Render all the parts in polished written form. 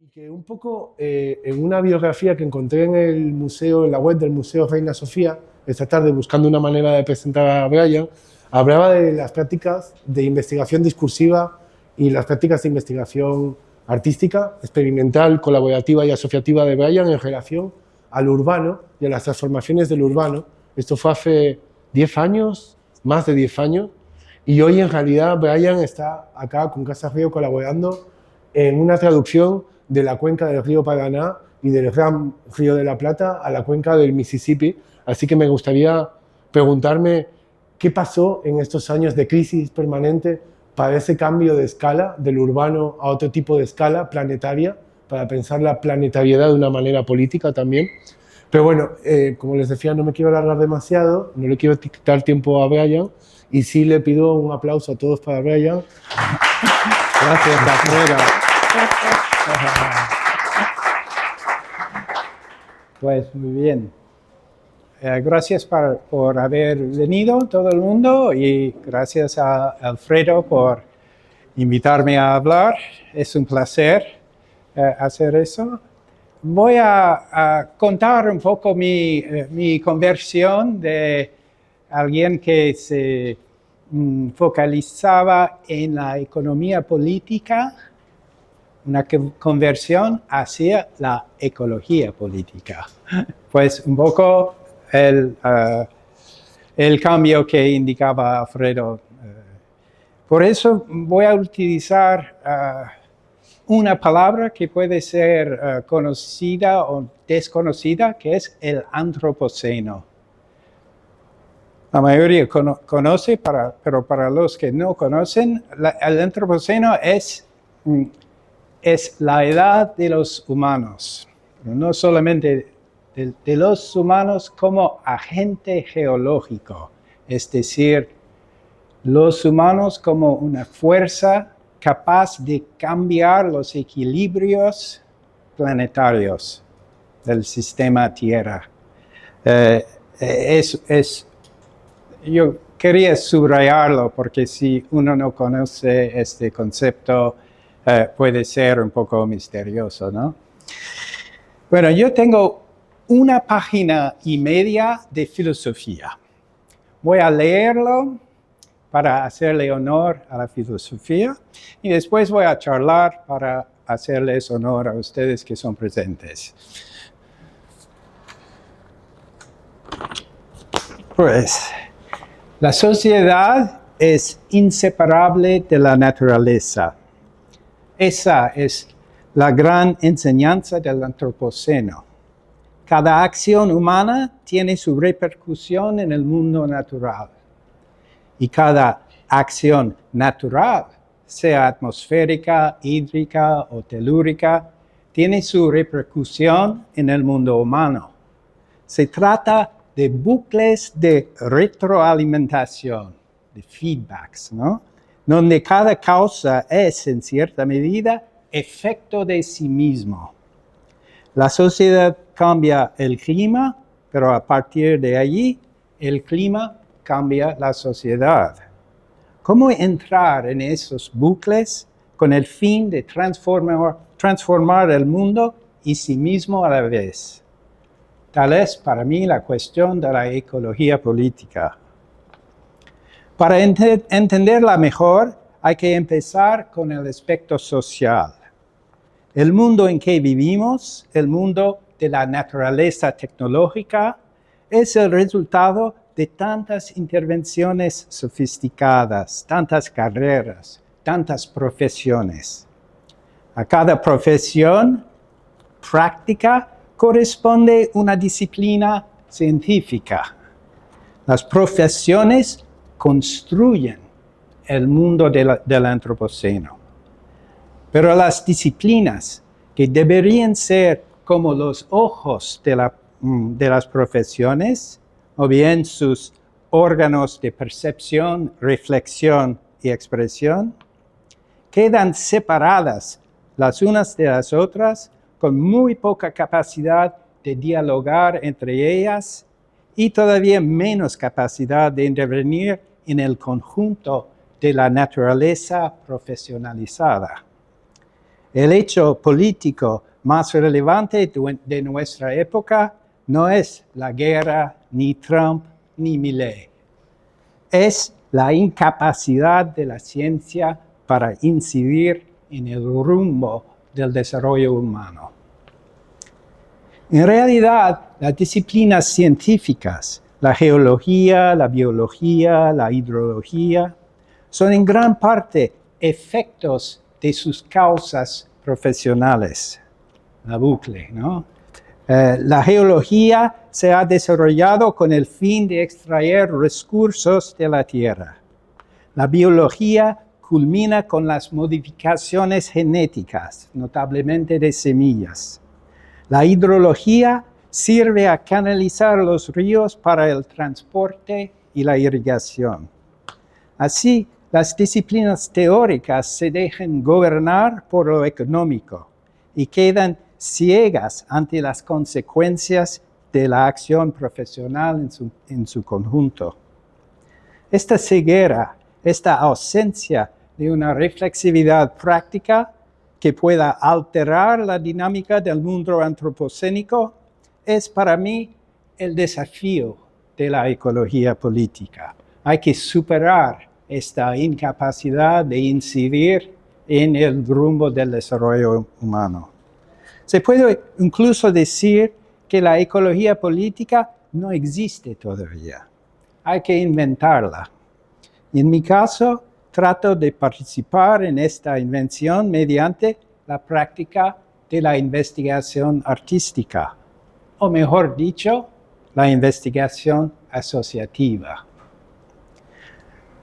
Y que un poco en una biografía que encontré en el museo, en la web del Museo Reina Sofía, esta tarde buscando una manera de presentar a Brian, hablaba de las prácticas de investigación discursiva y las prácticas de investigación artística, experimental, colaborativa y asociativa de Brian en relación al urbano y a las transformaciones del urbano. Esto fue hace 10 años, más de 10 años, y hoy en realidad Brian está acá con Casa Río colaborando en una traducción de la cuenca del río Paraná y del gran río de la Plata a la cuenca del Mississippi. Así que me gustaría preguntarme qué pasó en estos años de crisis permanente para ese cambio de escala del urbano a otro tipo de escala planetaria, para pensar la planetariedad de una manera política también. Pero bueno, como les decía, no me quiero alargar demasiado, no le quiero quitar tiempo a Brian, y sí le pido un aplauso a todos para Brian. Gracias, Alfredo. Pues muy bien. Gracias por haber venido todo el mundo y gracias a Alfredo por invitarme a hablar. Es un placer hacer eso. Voy a contar un poco mi conversión de alguien que se focalizaba en la economía política, una conversión hacia la ecología política. Pues un poco el cambio que indicaba Alfredo. Por eso voy a utilizar una palabra que puede ser conocida o desconocida, que es el antropoceno. La mayoría conoce, pero para los que no conocen, el antropoceno es la edad de los humanos, pero no solamente de los humanos como agente geológico, es decir, los humanos como una fuerza capaz de cambiar los equilibrios planetarios del sistema Tierra. Yo quería subrayarlo porque si uno no conoce este concepto, puede ser un poco misterioso, ¿no? Bueno, yo tengo 1,5 páginas de filosofía. Voy a leerlo para hacerle honor a la filosofía y después voy a charlar para hacerles honor a ustedes que son presentes. Pues, la sociedad es inseparable de la naturaleza. Esa es la gran enseñanza del antropoceno. Cada acción humana tiene su repercusión en el mundo natural. Y cada acción natural, sea atmosférica, hídrica o telúrica, tiene su repercusión en el mundo humano. Se trata de bucles de retroalimentación, de feedbacks, ¿no? Donde cada causa es, en cierta medida, efecto de sí mismo. La sociedad cambia el clima, pero a partir de allí, el clima cambia la sociedad. ¿Cómo entrar en esos bucles con el fin de transformar el mundo y sí mismo a la vez? Tal es para mí la cuestión de la ecología política. Para entenderla mejor, hay que empezar con el aspecto social. El mundo en que vivimos, el mundo de la naturaleza tecnológica, es el resultado de tantas intervenciones sofisticadas, tantas carreras, tantas profesiones. A cada profesión práctica corresponde una disciplina científica. Las profesiones construyen el mundo del antropoceno. Pero las disciplinas que deberían ser como los ojos de las profesiones, o bien sus órganos de percepción, reflexión y expresión, quedan separadas las unas de las otras con muy poca capacidad de dialogar entre ellas y todavía menos capacidad de intervenir en el conjunto de la naturaleza profesionalizada. El hecho político más relevante de nuestra época no es la guerra, ni Trump, ni Milei. Es la incapacidad de la ciencia para incidir en el rumbo del desarrollo humano. En realidad, las disciplinas científicas, la geología, la biología, la hidrología, son en gran parte efectos de sus causas profesionales. La bucle, ¿no? La geología se ha desarrollado con el fin de extraer recursos de la tierra. La biología culmina con las modificaciones genéticas, notablemente de semillas. La hidrología sirve a canalizar los ríos para el transporte y la irrigación. Así, las disciplinas teóricas se dejan gobernar por lo económico y quedan ciegas ante las consecuencias de la acción profesional en su conjunto. Esta ceguera, esta ausencia de una reflexividad práctica que pueda alterar la dinámica del mundo antropocénico, es para mí el desafío de la ecología política. Hay que superar esta incapacidad de incidir en el rumbo del desarrollo humano. Se puede incluso decir que la ecología política no existe todavía. Hay que inventarla. En mi caso, trato de participar en esta invención mediante la práctica de la investigación artística, o mejor dicho, la investigación asociativa.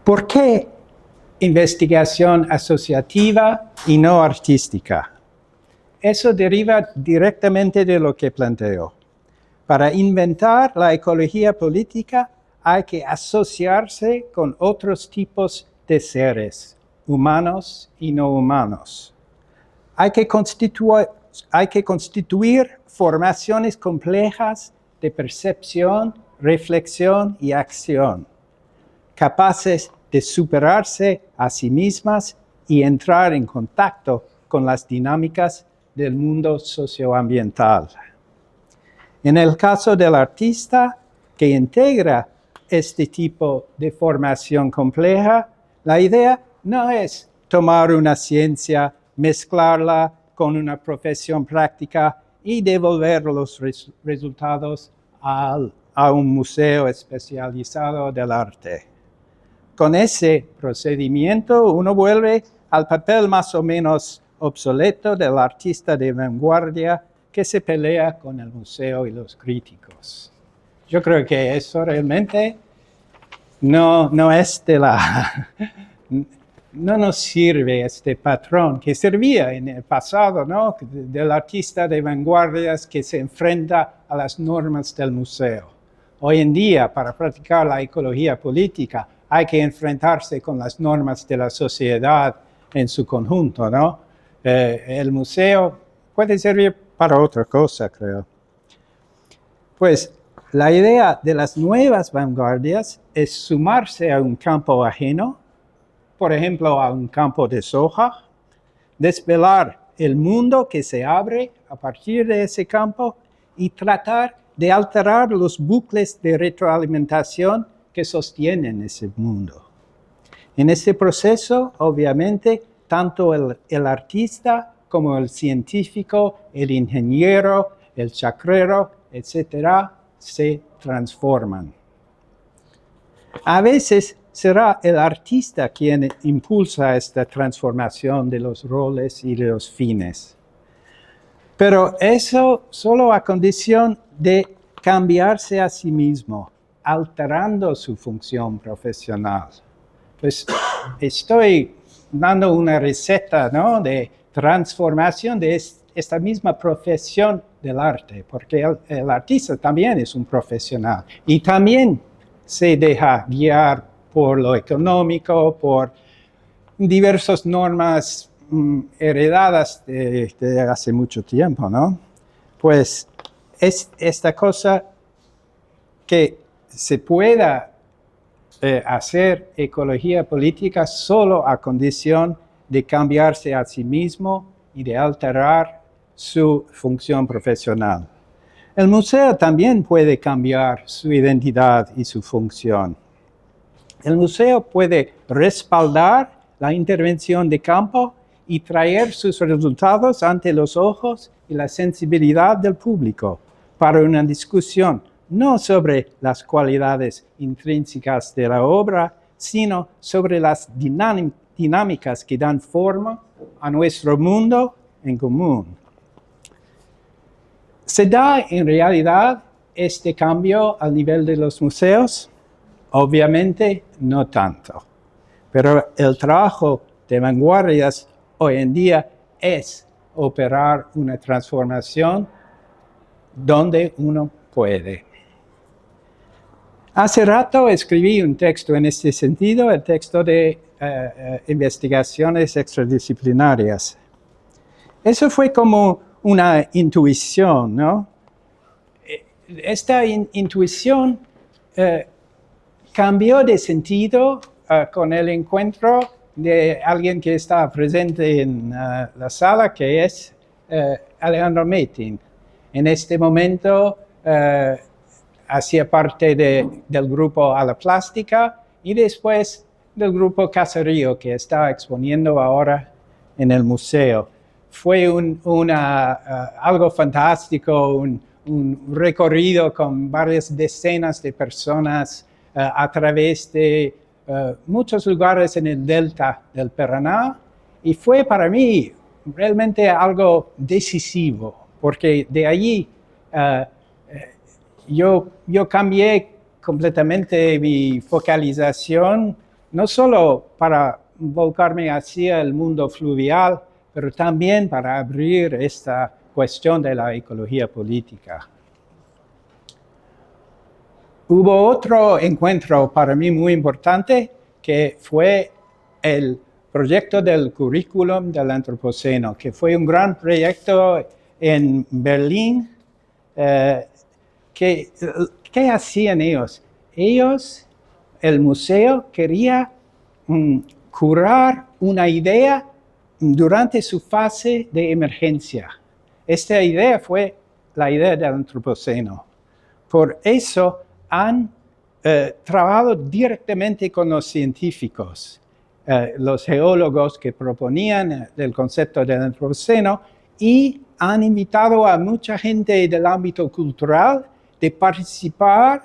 ¿Por qué investigación asociativa y no artística? Eso deriva directamente de lo que planteo. Para inventar la ecología política hay que asociarse con otros tipos de seres, humanos y no humanos. Hay que constituir formaciones complejas de percepción, reflexión y acción, capaces de superarse a sí mismas y entrar en contacto con las dinámicas del mundo socioambiental. En el caso del artista que integra este tipo de formación compleja, la idea no es tomar una ciencia, mezclarla con una profesión práctica y devolver los resultados a un museo especializado del arte. Con ese procedimiento uno vuelve al papel más o menos obsoleto del artista de vanguardia que se pelea con el museo y los críticos. Yo creo que eso realmente no es no nos sirve este patrón que servía en el pasado, ¿no? Del artista de vanguardias que se enfrenta a las normas del museo. Hoy en día, para practicar la ecología política, hay que enfrentarse con las normas de la sociedad en su conjunto, ¿no? El museo puede servir para otra cosa, creo. Pues la idea de las nuevas vanguardias es sumarse a un campo ajeno, por ejemplo, a un campo de soja, desvelar el mundo que se abre a partir de ese campo y tratar de alterar los bucles de retroalimentación que sostienen ese mundo. En este proceso, obviamente, tanto el artista como el científico, el ingeniero, el chakrero, etcétera, se transforman. A veces será el artista quien impulsa esta transformación de los roles y de los fines. Pero eso solo a condición de cambiarse a sí mismo, alterando su función profesional. Pues estoy dando una receta, ¿no?, de transformación de esta misma profesión del arte, porque el artista también es un profesional y también se deja guiar por lo económico, por diversas normas heredadas de hace mucho tiempo, ¿no? Pues es esta cosa que se pueda hacer ecología política solo a condición de cambiarse a sí mismo y de alterar su función profesional. El museo también puede cambiar su identidad y su función. El museo puede respaldar la intervención de campo y traer sus resultados ante los ojos y la sensibilidad del público para una discusión no sobre las cualidades intrínsecas de la obra, sino sobre las dinámicas que dan forma a nuestro mundo en común. ¿Se da en realidad este cambio al nivel de los museos? Obviamente no tanto, pero el trabajo de vanguardias hoy en día es operar una transformación donde uno puede. Hace rato escribí un texto en este sentido, el texto de investigaciones extradisciplinarias. Eso fue como una intuición, ¿no? Esta intuición cambió de sentido con el encuentro de alguien que estaba presente en la sala, que es Alejandro Metin. En este momento hacía parte del grupo A la Plástica y después del grupo Caserío, que está exponiendo ahora en el museo. Fue algo fantástico, un recorrido con varias decenas de personas a través de muchos lugares en el delta del Paraná, y fue para mí realmente algo decisivo, porque de allí yo cambié completamente mi focalización, no solo para volcarme hacia el mundo fluvial, pero también para abrir esta cuestión de la ecología política. Hubo otro encuentro para mí muy importante, que fue el proyecto del currículum del Antropoceno, que fue un gran proyecto en Berlín. ¿Qué hacían ellos? El museo quería curar una idea durante su fase de emergencia. Esta idea fue la idea del Antropoceno. Por eso han trabajado directamente con los científicos, los geólogos que proponían el concepto del Antropoceno, y han invitado a mucha gente del ámbito cultural de participar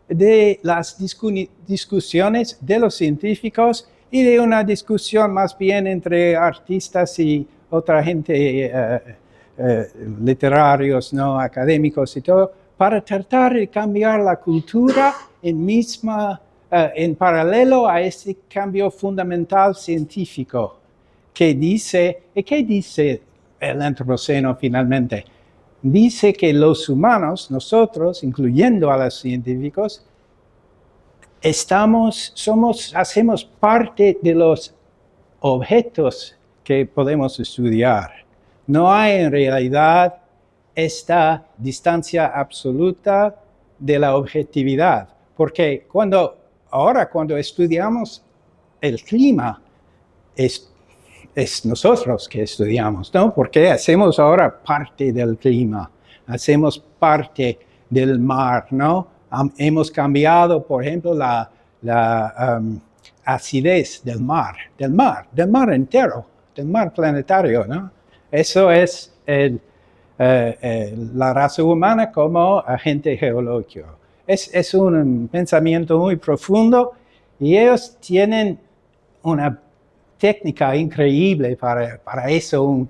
de las discusiones de los científicos y de una discusión más bien entre artistas y otra gente, literarios, ¿no? Académicos y todo, para tratar de cambiar la cultura en paralelo a ese cambio fundamental científico. ¿Qué dice el Antropoceno finalmente? Dice que los humanos, nosotros, incluyendo a los científicos, hacemos parte de los objetos que podemos estudiar. No hay en realidad esta distancia absoluta de la objetividad, porque cuando estudiamos el clima, es nosotros que estudiamos, ¿no? Porque hacemos ahora parte del clima, hacemos parte del mar, ¿no? Hemos cambiado, por ejemplo, la acidez del mar entero, del mar planetario, ¿no? Eso es la raza humana como agente geológico. Es un pensamiento muy profundo, y ellos tienen una técnica increíble para eso.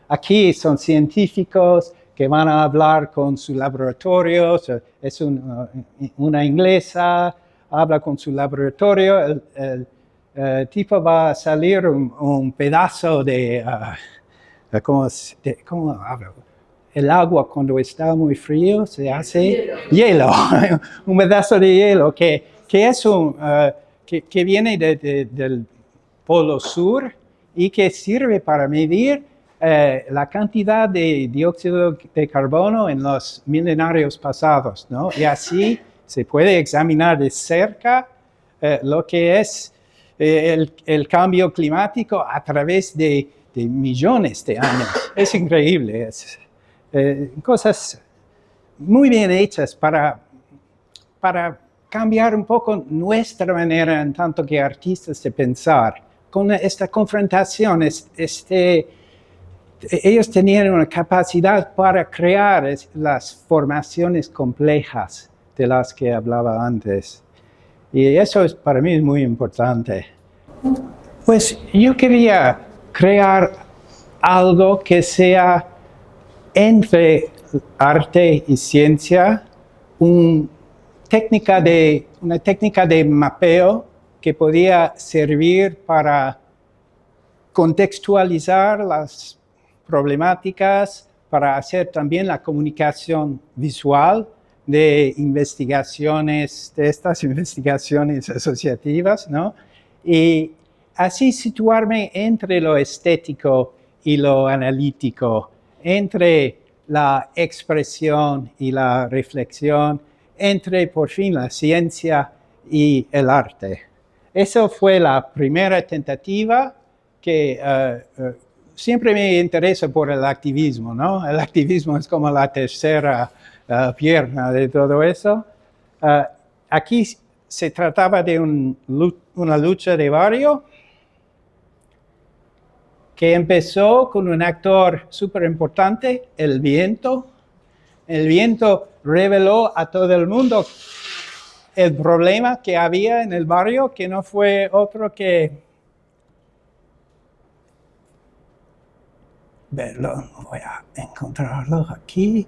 Aquí son científicos que van a hablar con sus laboratorios. Es una inglesa, habla con su laboratorio. El tipo va a salir un pedazo de... ¿Cómo hablo? El agua cuando está muy frío se hace hielo. Un pedazo de hielo que viene del Polo Sur y que sirve para medir la cantidad de dióxido de carbono en los milenarios pasados, ¿no? Y así se puede examinar de cerca lo que es el cambio climático a través de de millones de años. Es increíble. Cosas muy bien hechas para cambiar un poco nuestra manera en tanto que artistas de pensar. Con esta confrontación, ellos tenían una capacidad para crear las formaciones complejas de las que hablaba antes. Y eso para mí es muy importante. Pues yo quería crear algo que sea entre arte y ciencia, una técnica de mapeo que podía servir para contextualizar las problemáticas, para hacer también la comunicación visual de estas investigaciones asociativas, ¿no? Y así situarme entre lo estético y lo analítico, entre la expresión y la reflexión, entre, por fin, la ciencia y el arte. Eso fue la primera tentativa que siempre me interesa por el activismo, ¿no? El activismo es como la tercera pierna de todo eso. Aquí se trataba de una lucha de barrio que empezó con un actor súper importante, el viento. El viento reveló a todo el mundo el problema que había en el barrio, que no fue otro que verlo. Voy a encontrarlo aquí.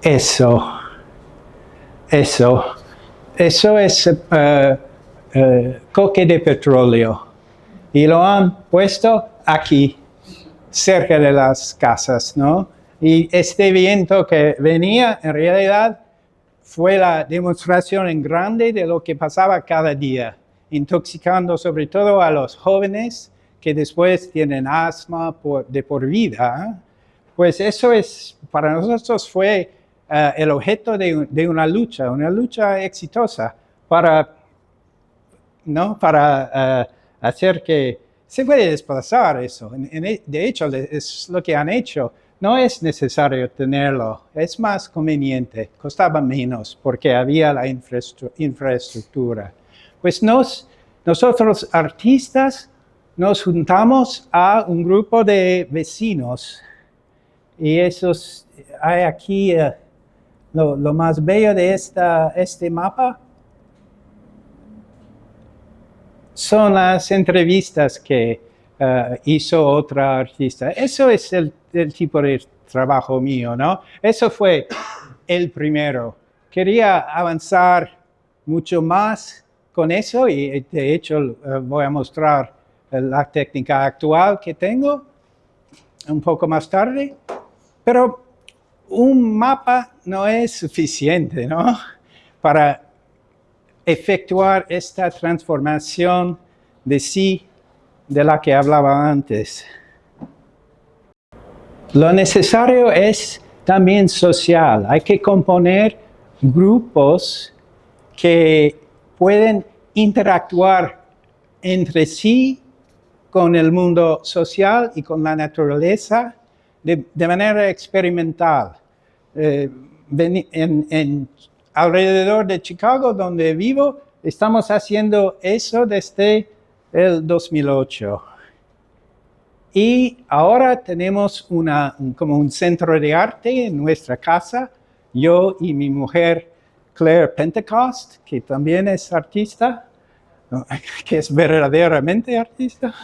Eso es coque de petróleo y lo han puesto aquí, cerca de las casas, ¿no? Y este viento que venía, en realidad, fue la demostración en grande de lo que pasaba cada día, intoxicando sobre todo a los jóvenes que después tienen asma de por vida. Pues eso para nosotros fue el objeto de una lucha exitosa para hacer que se puede desplazar eso. De hecho, es lo que han hecho. No es necesario tenerlo, es más conveniente, costaba menos porque había la infraestructura. Pues nosotros artistas nos juntamos a un grupo de vecinos y hay aquí lo más bello de este mapa son las entrevistas que hizo otra artista. Eso es el tipo de trabajo mío, ¿no? Eso fue el primero. Quería avanzar mucho más con eso y de hecho voy a mostrar la técnica actual que tengo un poco más tarde, pero un mapa no es suficiente, ¿no? Para efectuar esta transformación de sí de la que hablaba antes. Lo necesario es también social. Hay que componer grupos que pueden interactuar entre sí con el mundo social y con la naturaleza de manera experimental. Alrededor de Chicago, donde vivo, estamos haciendo eso desde el 2008. Y ahora tenemos como un centro de arte en nuestra casa. Yo y mi mujer Claire Pentecost, que también es artista, que es verdaderamente artista.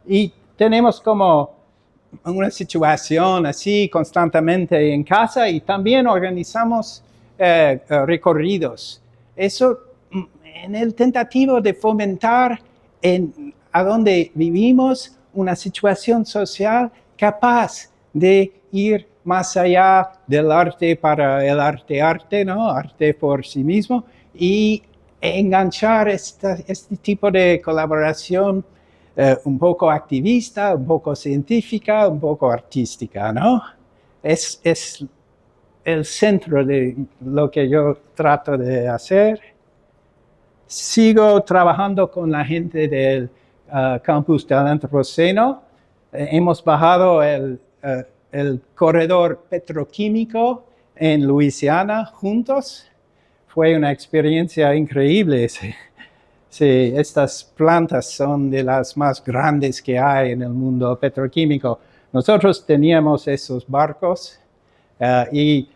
Y tenemos como una situación así constantemente en casa y también organizamos recorridos. Eso en el tentativo de fomentar a donde vivimos una situación social capaz de ir más allá del arte para el arte, ¿no? Arte por sí mismo, y enganchar este tipo de colaboración un poco activista, un poco científica, un poco artística, ¿no? Es el centro de lo que yo trato de hacer. Sigo trabajando con la gente del campus del Antropoceno. Hemos bajado el corredor petroquímico en Luisiana juntos. Fue una experiencia increíble. Sí, estas plantas son de las más grandes que hay en el mundo petroquímico. Nosotros teníamos esos barcos y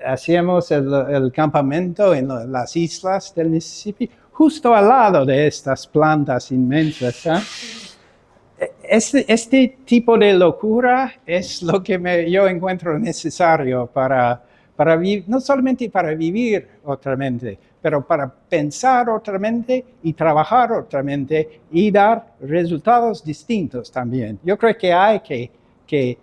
hacíamos el campamento en las islas del Mississippi, justo al lado de estas plantas inmensas. Este tipo de locura es lo que yo encuentro necesario para vivir, no solamente para vivir otramente, pero para pensar otramente y trabajar otramente y dar resultados distintos también. Yo creo que hay que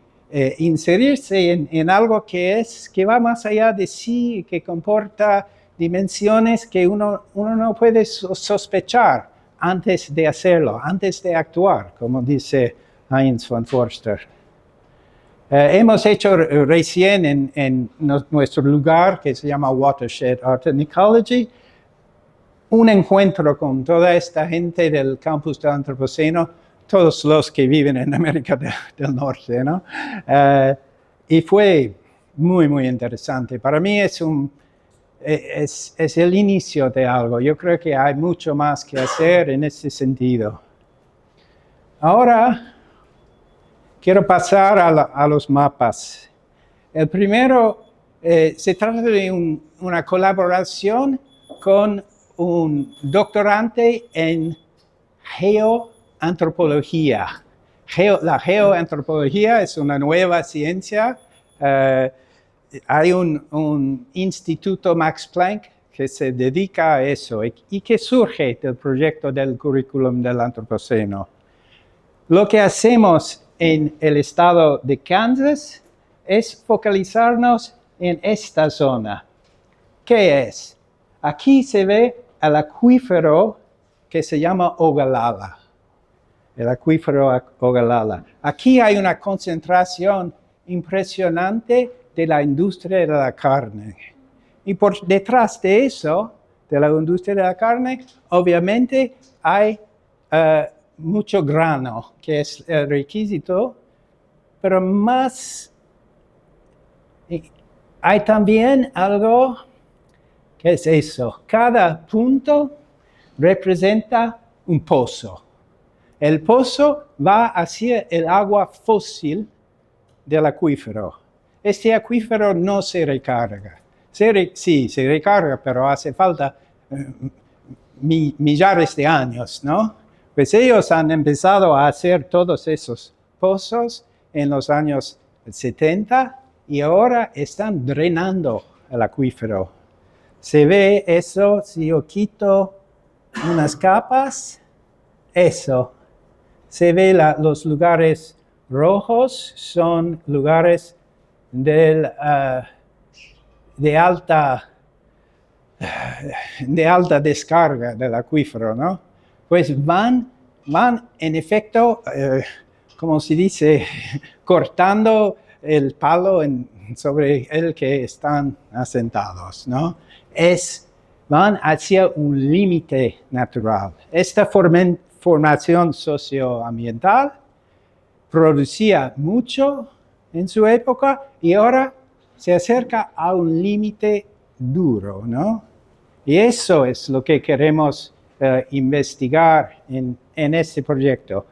inserirse en algo que va más allá de sí, que comporta dimensiones que uno no puede sospechar antes de hacerlo, antes de actuar, como dice Heinz von Forster. Hemos hecho recién en nuestro lugar, que se llama Watershed Art and Ecology, un encuentro con toda esta gente del campus del Antropoceno, todos los que viven en América del Norte, ¿no? Y fue muy, muy interesante. Para mí es el inicio de algo. Yo creo que hay mucho más que hacer en ese sentido. Ahora quiero pasar a los mapas. El primero se trata de una colaboración con un doctorante en geoantropología. La geoantropología es una nueva ciencia. Hay un instituto Max Planck que se dedica a eso y que surge del proyecto del currículum del Antropoceno. Lo que hacemos en el estado de Kansas es focalizarnos en esta zona. ¿Qué es? Aquí se ve el acuífero que se llama Ogallala. El acuífero Ogallala. Aquí hay una concentración impresionante de la industria de la carne. Y por detrás de eso, de la industria de la carne, obviamente hay mucho grano, que es el requisito, pero más hay también algo que es eso. Cada punto representa un pozo. El pozo va hacia el agua fósil del acuífero. Este acuífero no se recarga. Sí, se recarga, pero hace falta millares de años, ¿no? Pues ellos han empezado a hacer todos esos pozos en los años 70 y ahora están drenando el acuífero. Se ve eso, si yo quito unas capas, eso. Se ve los lugares rojos, son lugares de alta descarga del acuífero, ¿no? Pues van en efecto, como se dice, cortando el palo sobre el que están asentados, ¿no? Van hacia un límite natural. Esta formación socioambiental producía mucho en su época y ahora se acerca a un límite duro, ¿no? Y eso es lo que queremos investigar en este proyecto.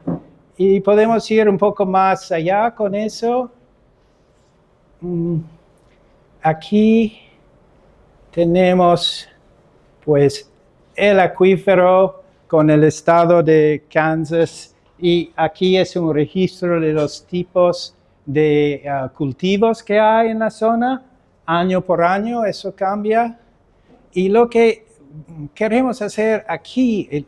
Y podemos ir un poco más allá con eso. Aquí tenemos pues el acuífero con el estado de Kansas y aquí es un registro de los tipos de cultivos que hay en la zona. Año por año eso cambia. Y lo que queremos hacer aquí,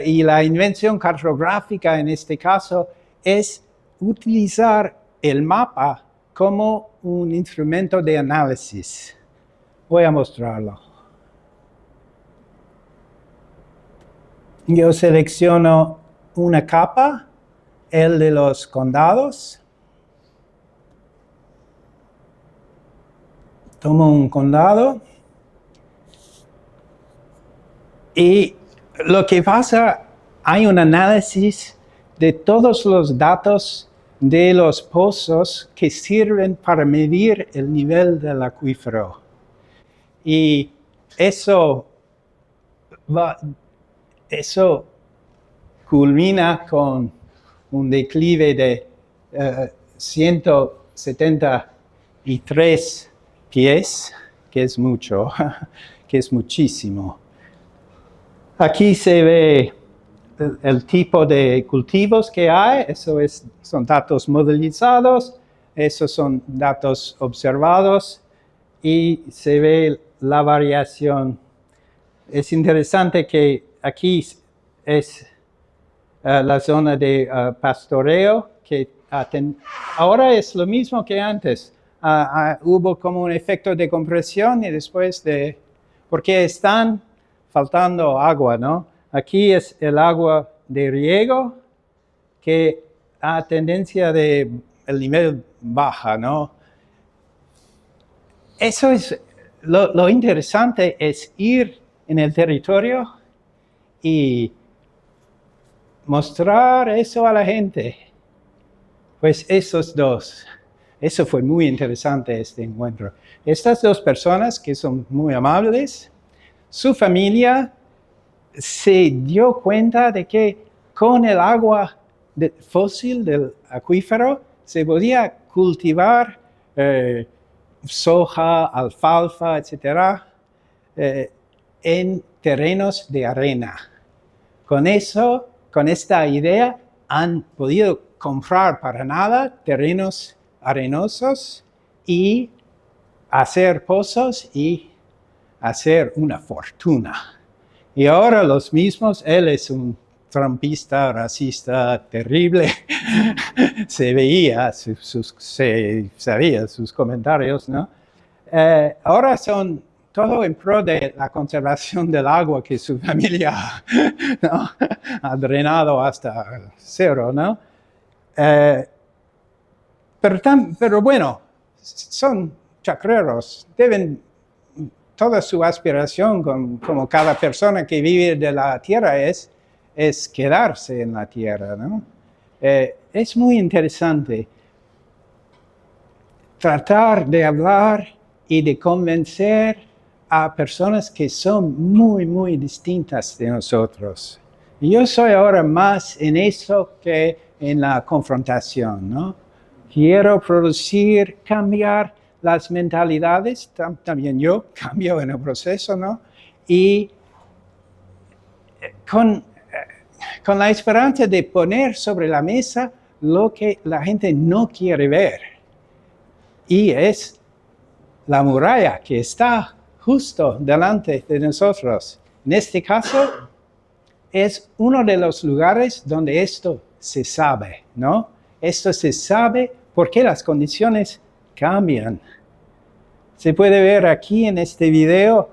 y la invención cartográfica en este caso, es utilizar el mapa como un instrumento de análisis. Voy a mostrarlo. Yo selecciono una capa, el de los condados. Tomo un condado y lo que pasa, hay un análisis de todos los datos de los pozos que sirven para medir el nivel del acuífero. Y eso culmina con un declive de 173 pies, que es mucho, que es muchísimo. Aquí se ve el tipo de cultivos que hay, son datos modelizados, esos son datos observados y se ve la variación. Es interesante que aquí es la zona de pastoreo, que ahora es lo mismo que antes. Hubo como un efecto de compresión y después porque están faltando agua, ¿no? Aquí es el agua de riego que a tendencia de el nivel baja, ¿no? Eso es, lo interesante es ir en el territorio y mostrar eso a la gente. Pues esos dos. Eso fue muy interesante este encuentro. Estas dos personas que son muy amables, su familia se dio cuenta de que con el agua fósil del acuífero se podía cultivar soja, alfalfa, etc. En terrenos de arena. Con esta idea han podido comprar para nada terrenos arenosos y hacer pozos y hacer una fortuna. Y ahora los mismos, él es un trumpista, racista, terrible, se veía, se sabía sus comentarios, ¿no? Ahora son todo en pro de la conservación del agua que su familia, ¿no?, ha drenado hasta cero, ¿no? Pero bueno, son chacreros, deben toda su aspiración, como cada persona que vive de la tierra es quedarse en la tierra, ¿no? Es muy interesante tratar de hablar y de convencer a personas que son muy, muy distintas de nosotros. Y yo soy ahora más en eso que en la confrontación, ¿no? Quiero cambiar las mentalidades, también yo cambio en el proceso, ¿no? Y con la esperanza de poner sobre la mesa lo que la gente no quiere ver. Y es la muralla que está justo delante de nosotros. En este caso, es uno de los lugares donde esto se sabe, ¿no? Esto se sabe porque las condiciones cambian. Se puede ver aquí en este video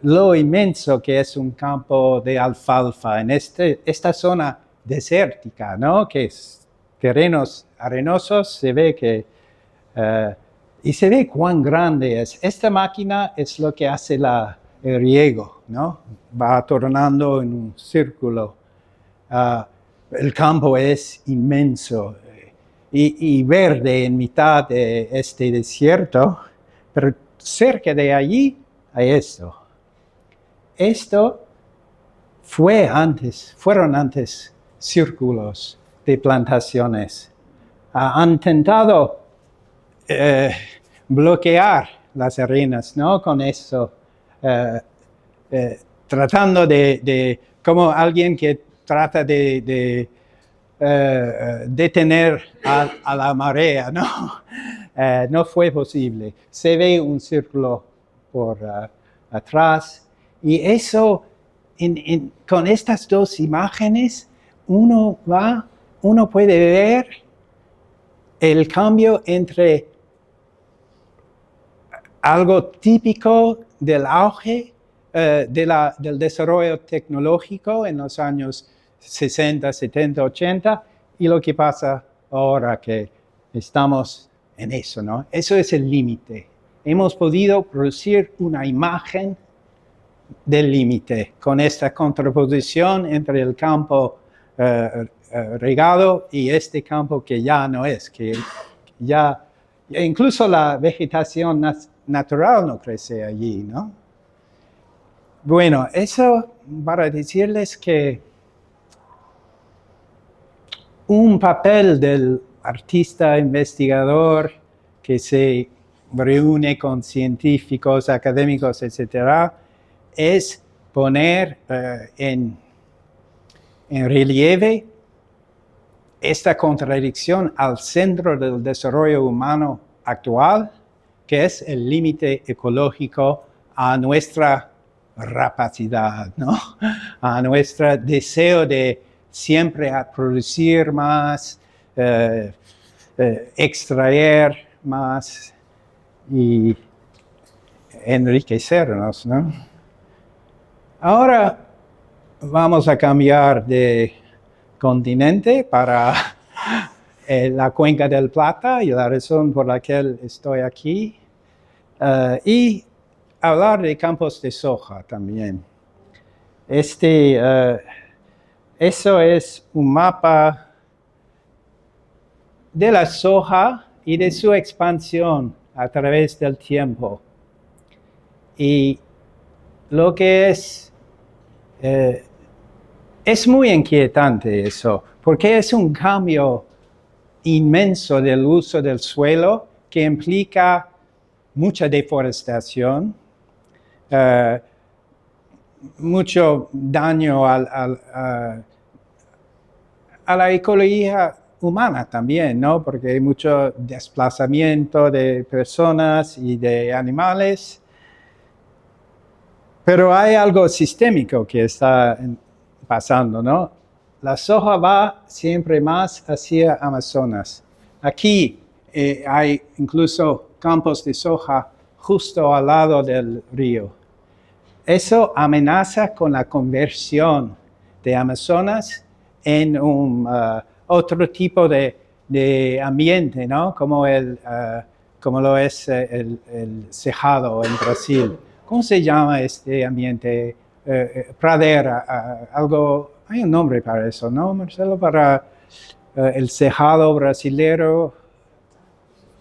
lo inmenso que es un campo de alfalfa en esta zona desértica, ¿no? Que es terrenos arenosos, se ve que y se ve cuán grande es. Esta máquina es lo que hace el riego, ¿no? Va tornando en un círculo. El campo es inmenso y verde en mitad de este desierto, pero cerca de allí hay esto. Esto fueron antes círculos de plantaciones. Han intentado bloquear las arenas, ¿no? Con eso, tratando de como alguien que trata de detener a la marea, ¿no? No fue posible. Se ve un círculo por atrás y eso, con estas dos imágenes, uno puede ver el cambio entre algo típico del auge del desarrollo tecnológico en los años 60, 70, 80, y lo que pasa ahora que estamos en eso, ¿no? Eso es el límite. Hemos podido producir una imagen del límite con esta contraposición entre el campo regado y este campo que ya no es, que ya incluso la vegetación natural no crece allí, ¿no? Bueno, eso para decirles que un papel del artista investigador que se reúne con científicos, académicos, etcétera, es poner en relieve esta contradicción al centro del desarrollo humano actual, que es el límite ecológico a nuestra rapacidad, ¿no? A nuestro deseo de siempre producir más, extraer más y enriquecernos, ¿no? Ahora vamos a cambiar de continente para la Cuenca del Plata y la razón por la que estoy aquí, y hablar de campos de soja también. Eso es un mapa de la soja y de su expansión a través del tiempo. Y lo que es muy inquietante eso, porque es un cambio inmenso del uso del suelo que implica mucha deforestación, mucho daño a la ecología humana también, ¿no? Porque hay mucho desplazamiento de personas y de animales. Pero hay algo sistémico que está pasando, ¿no? La soja va siempre más hacia Amazonas. Aquí hay incluso campos de soja justo al lado del río. Eso amenaza con la conversión de Amazonas en un otro tipo de ambiente, ¿no? Como lo es el Cerrado en Brasil. ¿Cómo se llama este ambiente? Pradera, algo, hay un nombre para eso, ¿no, Marcelo? Para el Cerrado brasilero,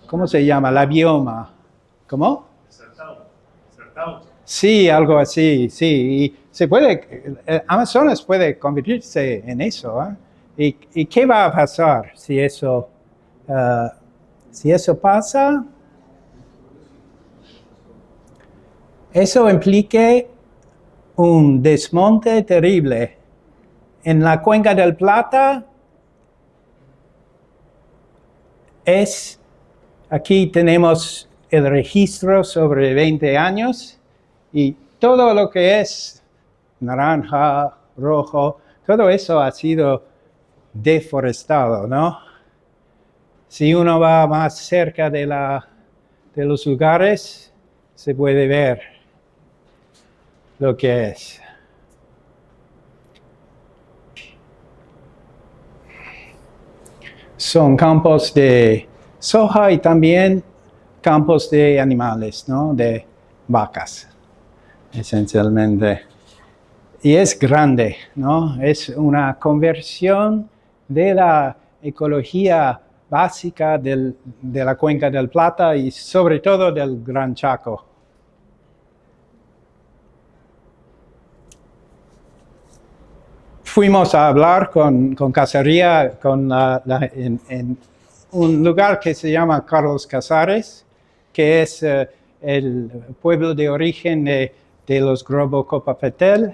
¿cómo se llama? La bioma. ¿Cómo? Cerrado. Sí, algo así, sí. Y se puede, Amazonas puede convertirse en eso, ¿eh? ¿Y qué va a pasar si eso pasa? Eso implique un desmonte terrible. En la Cuenca del Plata aquí tenemos el registro sobre 20 años y todo lo que es naranja, rojo, todo eso ha sido deforestado, ¿no? Si uno va más cerca de los lugares, se puede ver lo que es. Son campos de soja y también campos de animales, ¿no? De vacas, esencialmente. Y es grande, ¿no? Es una conversión de la ecología básica de la Cuenca del Plata y sobre todo del Gran Chaco. Fuimos a hablar con Casaría en un lugar que se llama Carlos Casares, que es el pueblo de origen de los Grobo-Copapetel,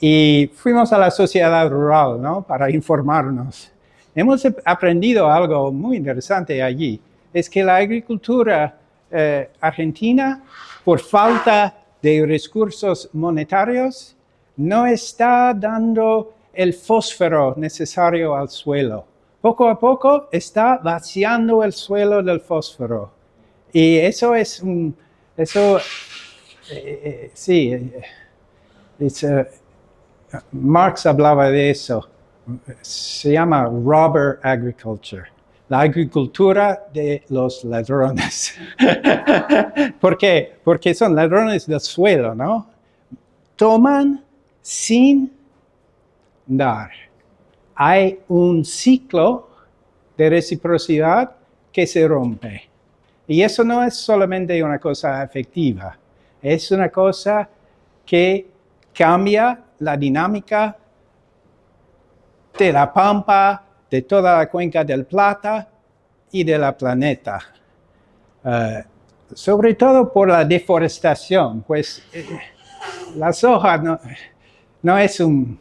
y fuimos a la sociedad rural, ¿no? Para informarnos. Hemos aprendido algo muy interesante allí, es que la agricultura argentina, por falta de recursos monetarios, no está dando el fósforo necesario al suelo. Poco a poco está vaciando el suelo del fósforo. Y eso es Marx hablaba de eso. se llama robber agriculture, la agricultura de los ladrones. ¿Por qué? Porque son ladrones del suelo, ¿no? Toman sin dar. Hay un ciclo de reciprocidad que se rompe. Y eso no es solamente una cosa afectiva, es una cosa que cambia la dinámica de la pampa, de toda la cuenca del Plata y de la planeta. Sobre todo por la deforestación, pues la soja no es un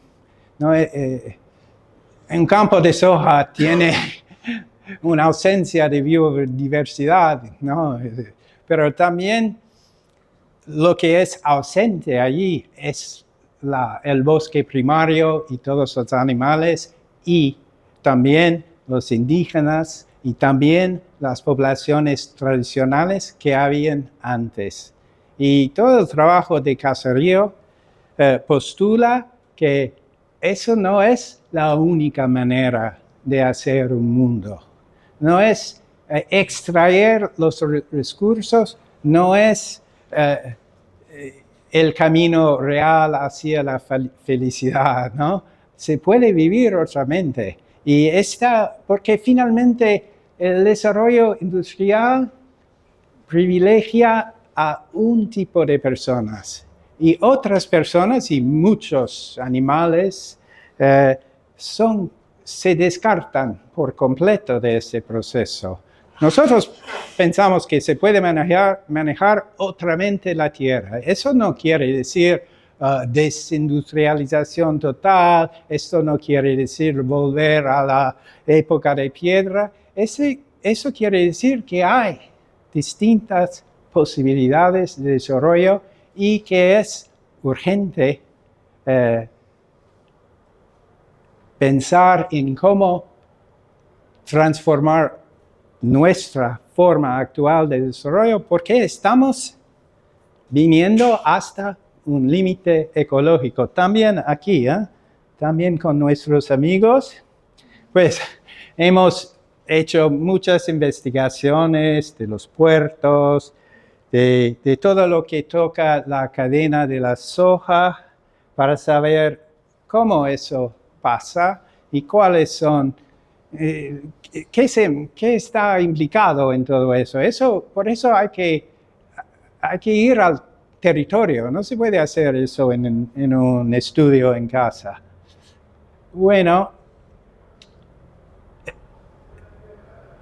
campo de soja tiene una ausencia de biodiversidad, ¿no? Pero también lo que es ausente allí es el bosque primario y todos los animales y también los indígenas y también las poblaciones tradicionales que habían antes. Y todo el trabajo de Caserío postula que eso no es la única manera de hacer un mundo. No es extraer los recursos, no es el camino real hacia la felicidad, ¿no? Se puede vivir otramente. Y porque finalmente el desarrollo industrial privilegia a un tipo de personas y otras personas y muchos animales se descartan por completo de ese proceso. Nosotros pensamos que se puede manejar otramente la tierra. Eso no quiere decir desindustrialización total, esto no quiere decir volver a la época de piedra. Eso quiere decir que hay distintas posibilidades de desarrollo y que es urgente pensar en cómo transformar nuestra forma actual de desarrollo, porque estamos viniendo hasta un límite ecológico. También aquí, también con nuestros amigos, pues hemos hecho muchas investigaciones de los puertos, de todo lo que toca la cadena de la soja, para saber cómo eso pasa y cuáles son, qué está implicado en todo eso. Por eso hay que ir al territorio, no se puede hacer eso en un estudio en casa. Bueno,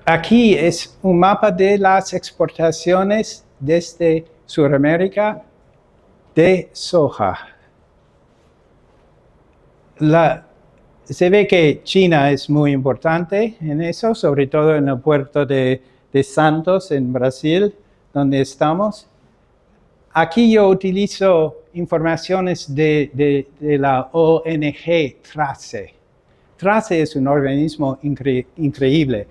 aquí es un mapa de las exportaciones desde Sudamérica de soja. Se ve que China es muy importante en eso, sobre todo en el puerto de Santos, en Brasil, donde estamos. Aquí yo utilizo informaciones de la ONG TRACE. TRACE es un organismo increíble.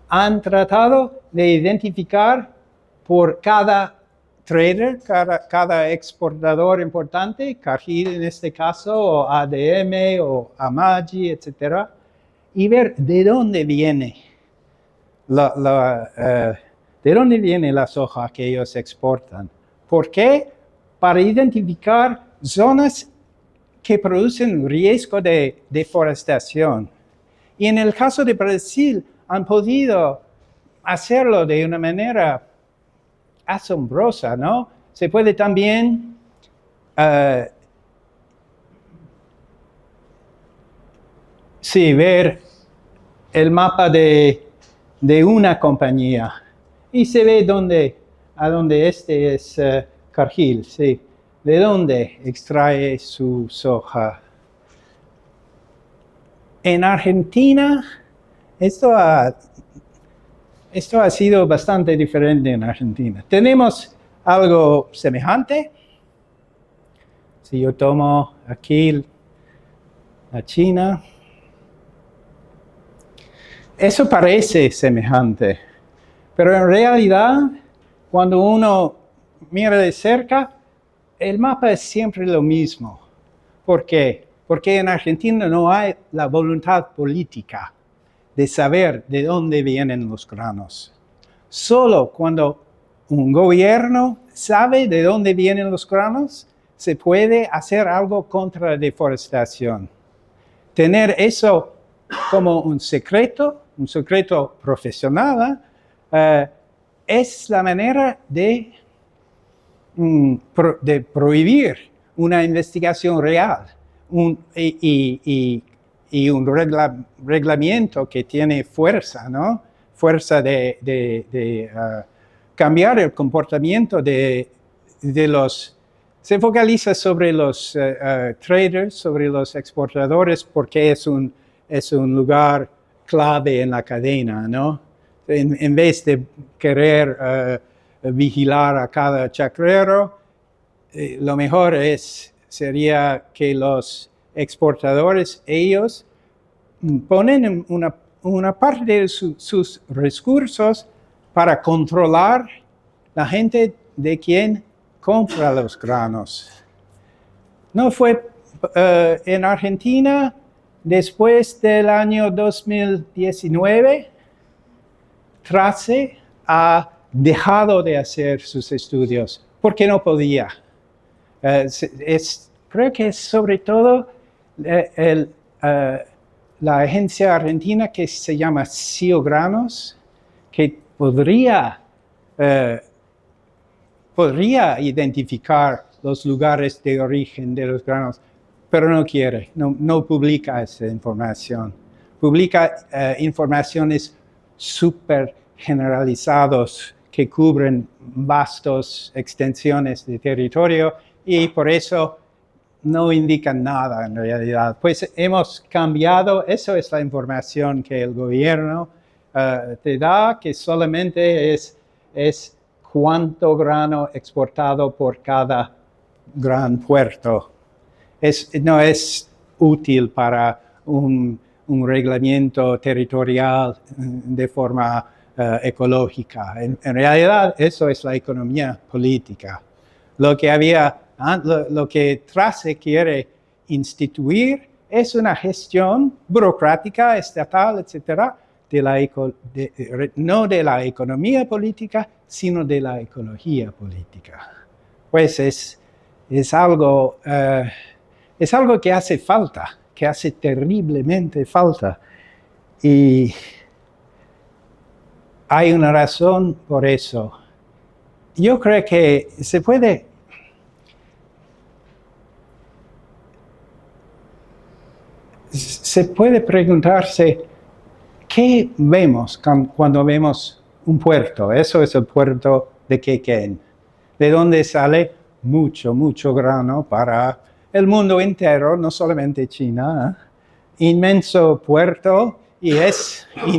Han tratado de identificar por cada trader, cada exportador importante, Cargill en este caso, o ADM, o Amagi, etc., y ver de dónde viene la soja que ellos exportan. ¿Por qué? Para identificar zonas que producen riesgo de deforestación. Y en el caso de Brasil, han podido hacerlo de una manera asombrosa, ¿no? Se puede también ver el mapa de una compañía y se ve a dónde es Cargill, sí, de dónde extrae su soja. En Argentina, esto ha sido bastante diferente en Argentina. Tenemos algo semejante. Si yo tomo aquí la China, eso parece semejante, pero en realidad, cuando uno mira de cerca, el mapa es siempre lo mismo. ¿Por qué? porque en Argentina no hay la voluntad política de saber de dónde vienen los granos. Solo cuando un gobierno sabe de dónde vienen los granos, se puede hacer algo contra la deforestación. Tener eso como un secreto profesional, es la manera de prohibir una investigación real y un reglamento que tiene fuerza, ¿no? Fuerza de cambiar el comportamiento de los... Se focaliza sobre los traders, sobre los exportadores, porque es un lugar clave en la cadena, ¿no? En vez de querer vigilar a cada chakrero, lo mejor sería que los exportadores, ellos ponen una parte de sus recursos para controlar la gente de quien compra los granos. No fue en Argentina, después del año 2019, TRACE ha dejado de hacer sus estudios porque no podía. Creo que es sobre todo la agencia argentina que se llama Cigranos, que podría identificar los lugares de origen de los granos, pero no quiere, no publica esa información. Publica informaciones súper generalizadas que cubren vastas extensiones de territorio y por eso no indican nada en realidad. Pues hemos cambiado, eso es la información que el gobierno te da, que solamente es cuánto grano exportado por cada gran puerto. No es útil para un reglamento territorial de forma ecológica. En realidad, eso es la economía política. Lo que TRACE quiere instituir es una gestión burocrática, estatal, etcétera, no de la economía política, sino de la ecología política. Pues es algo que hace falta, que hace terriblemente falta. Y hay una razón por eso. Yo creo que se puede preguntarse qué vemos cuando vemos un puerto. Eso es el puerto de Quequén, de donde sale mucho grano para el mundo entero, no solamente China. Inmenso puerto, y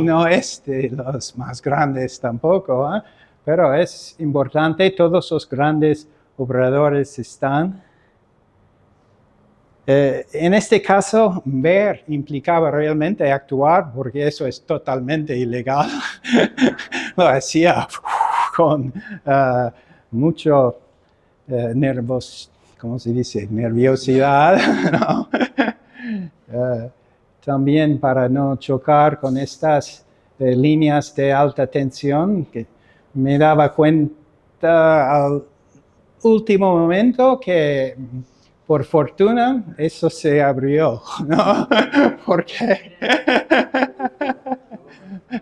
no es de los más grandes tampoco, pero es importante. Todos los grandes operadores están. En este caso, ver implicaba realmente actuar, porque eso es totalmente ilegal. Lo hacía con mucho nerviosidad, ¿no? También para no chocar con estas líneas de alta tensión, que me daba cuenta al último momento que, por fortuna, eso se abrió, ¿no? Porque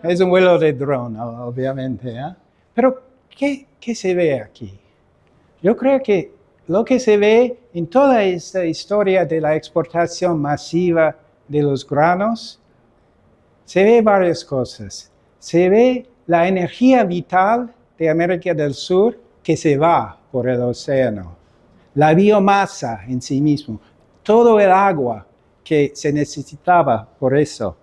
es un vuelo de dron, obviamente, ¿eh? Pero, ¿qué se ve aquí? Yo creo que lo que se ve en toda esta historia de la exportación masiva de los granos, se ve varias cosas. Se ve la energía vital de América del Sur que se va por el océano. La biomasa en sí mismo, todo el agua que se necesitaba por eso.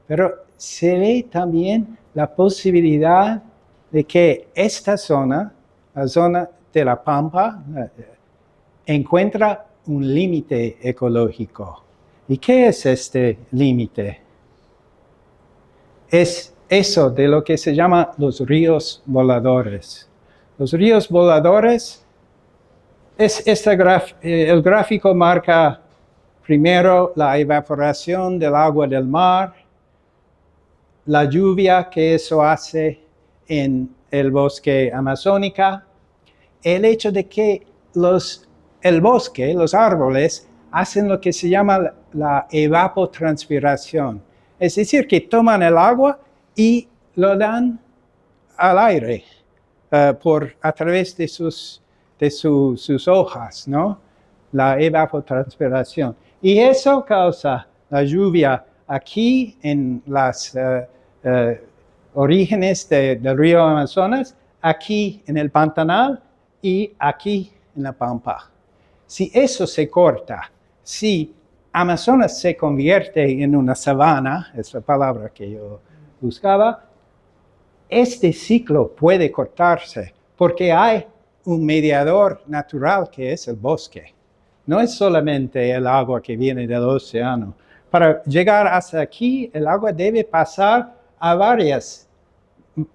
Pero se ve también la posibilidad de que esta zona, la zona de la Pampa, encuentra un límite ecológico. ¿Y qué es este límite? Es eso de lo que se llama los ríos voladores. Los ríos voladores, el gráfico marca Primero, la evaporación del agua del mar, la lluvia que eso hace en el bosque amazónico, el hecho de que el bosque, los árboles, hacen lo que se llama la evapotranspiración. Es decir, que toman el agua y lo dan al aire a través de sus hojas, ¿no? La evapotranspiración. Y eso causa la lluvia aquí en las orígenes del río Amazonas, aquí en el Pantanal y aquí en la Pampa. Si eso se corta, si Amazonas se convierte en una sabana, es la palabra que yo buscaba, este ciclo puede cortarse porque hay un mediador natural que es el bosque. No es solamente el agua que viene del océano. Para llegar hasta aquí, el agua debe pasar a varias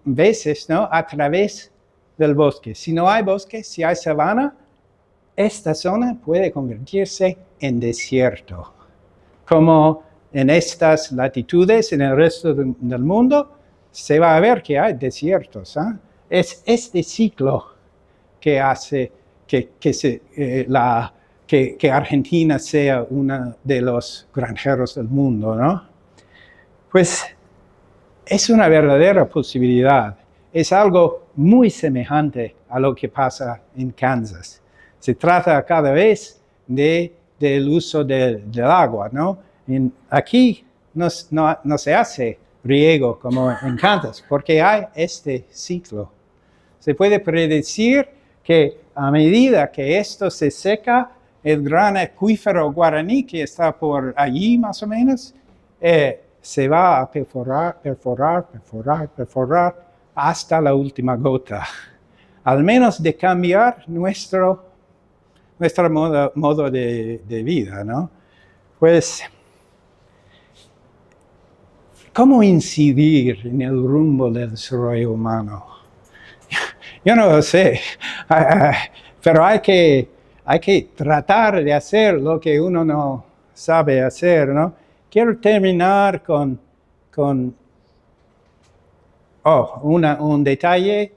veces, ¿no? A través del bosque. Si no hay bosque, si hay sabana, esta zona puede convertirse en desierto. Como en estas latitudes, en el resto del mundo, se va a ver que hay desiertos. Es este ciclo que hace que Argentina sea uno de los granjeros del mundo, ¿no? Pues es una verdadera posibilidad. Es algo muy semejante a lo que pasa en Kansas. Se trata cada vez del uso del agua, ¿no? Aquí no se hace riego como en Kansas, porque hay este ciclo. Se puede predecir que a medida que esto se seca, el gran acuífero guaraní que está por allí más o menos, se va a perforar hasta la última gota. Al menos de cambiar nuestro modo de vida, ¿no? Pues, ¿cómo incidir en el rumbo del desarrollo humano? Yo no lo sé, pero hay que tratar de hacer lo que uno no sabe hacer, ¿no? Quiero terminar con un detalle.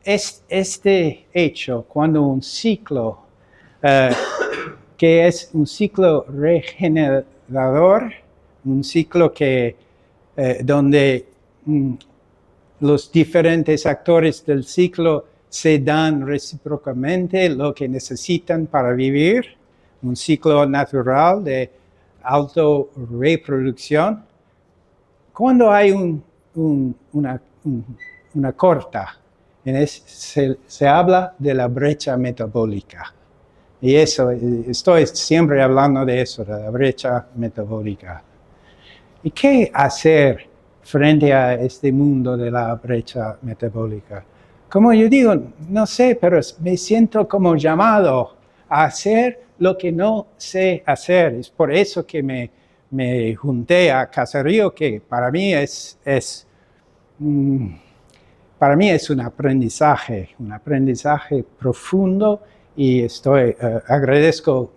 Este hecho, cuando un ciclo, que es un ciclo regenerador, un ciclo donde los diferentes actores del ciclo se dan recíprocamente lo que necesitan para vivir, un ciclo natural de autorreproducción. Cuando hay una corta, se habla de la brecha metabólica. Y estoy siempre hablando de eso, de la brecha metabólica. ¿Y qué hacer frente a este mundo de la brecha metabólica? Como yo digo, no sé, pero me siento como llamado a hacer lo que no sé hacer. Es por eso que me junté a Caserío, que para mí es un aprendizaje profundo, y agradezco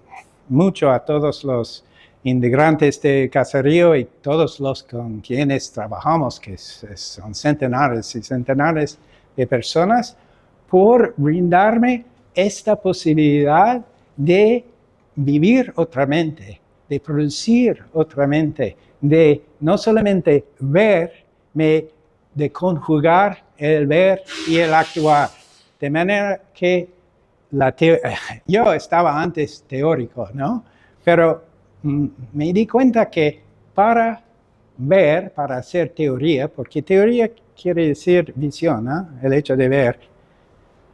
mucho a todos los integrantes de Caserío y todos los con quienes trabajamos, que son centenares y centenares de personas, por brindarme esta posibilidad de vivir otramente, de producir otramente, de no solamente verme, de conjugar el ver y el actuar. De manera que yo estaba antes teórico, ¿no? Pero me di cuenta que para hacer teoría, porque teoría quiere decir visión, ¿no? El hecho de ver,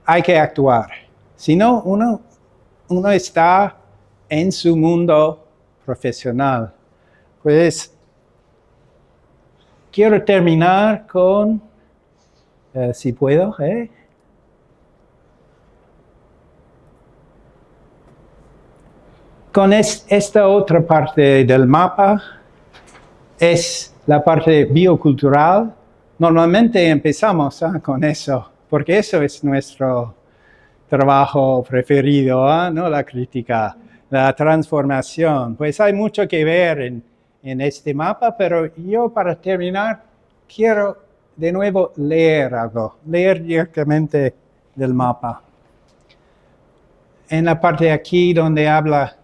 hay que actuar. Si no, uno está en su mundo profesional. Pues quiero terminar con, si puedo, con esta otra parte del mapa. Es la parte biocultural. Normalmente empezamos con eso, porque eso es nuestro trabajo preferido, ¿no? La crítica la transformación. Pues hay mucho que ver en este mapa, pero yo para terminar quiero de nuevo leer algo, leer directamente del mapa. En la parte de aquí donde habla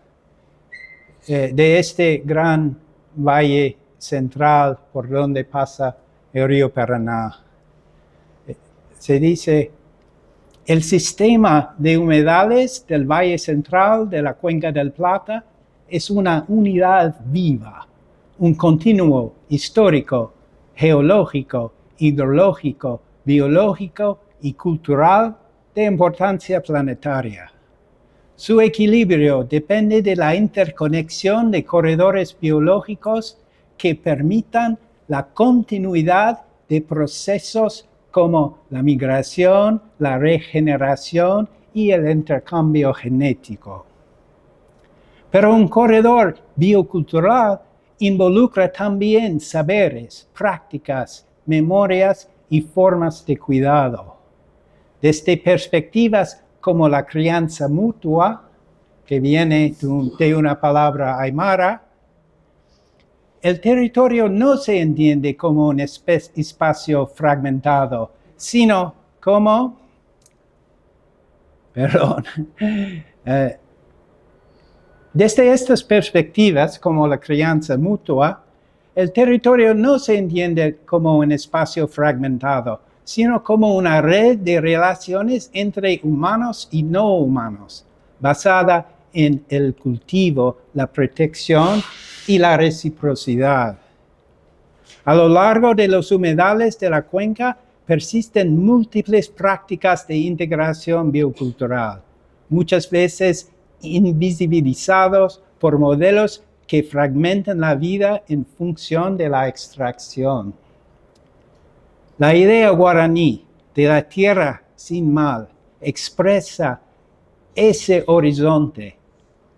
de este gran valle central por donde pasa el río Paraná, se dice: el sistema de humedales del Valle Central de la Cuenca del Plata es una unidad viva, un continuo histórico, geológico, hidrológico, biológico y cultural de importancia planetaria. Su equilibrio depende de la interconexión de corredores biológicos que permitan la continuidad de procesos como la migración, la regeneración y el intercambio genético. Pero un corredor biocultural involucra también saberes, prácticas, memorias y formas de cuidado. Desde perspectivas como la crianza mutua, que viene de una palabra aymara, el territorio no se entiende como un espacio fragmentado, sino como, desde estas perspectivas, como la crianza mutua, el territorio no se entiende como un espacio fragmentado, sino como una red de relaciones entre humanos y no humanos, basada en el cultivo, la protección y la reciprocidad. A lo largo de los humedales de la cuenca persisten múltiples prácticas de integración biocultural, muchas veces invisibilizados por modelos que fragmentan la vida en función de la extracción. La idea guaraní de la tierra sin mal expresa ese horizonte,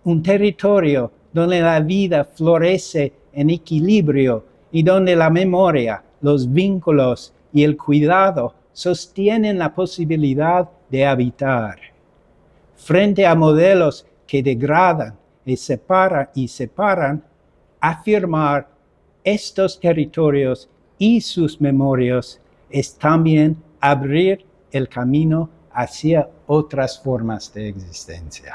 un territorio donde la vida florece en equilibrio y donde la memoria, los vínculos y el cuidado sostienen la posibilidad de habitar. Frente a modelos que degradan y separan, afirmar estos territorios y sus memorias es también abrir el camino hacia otras formas de existencia.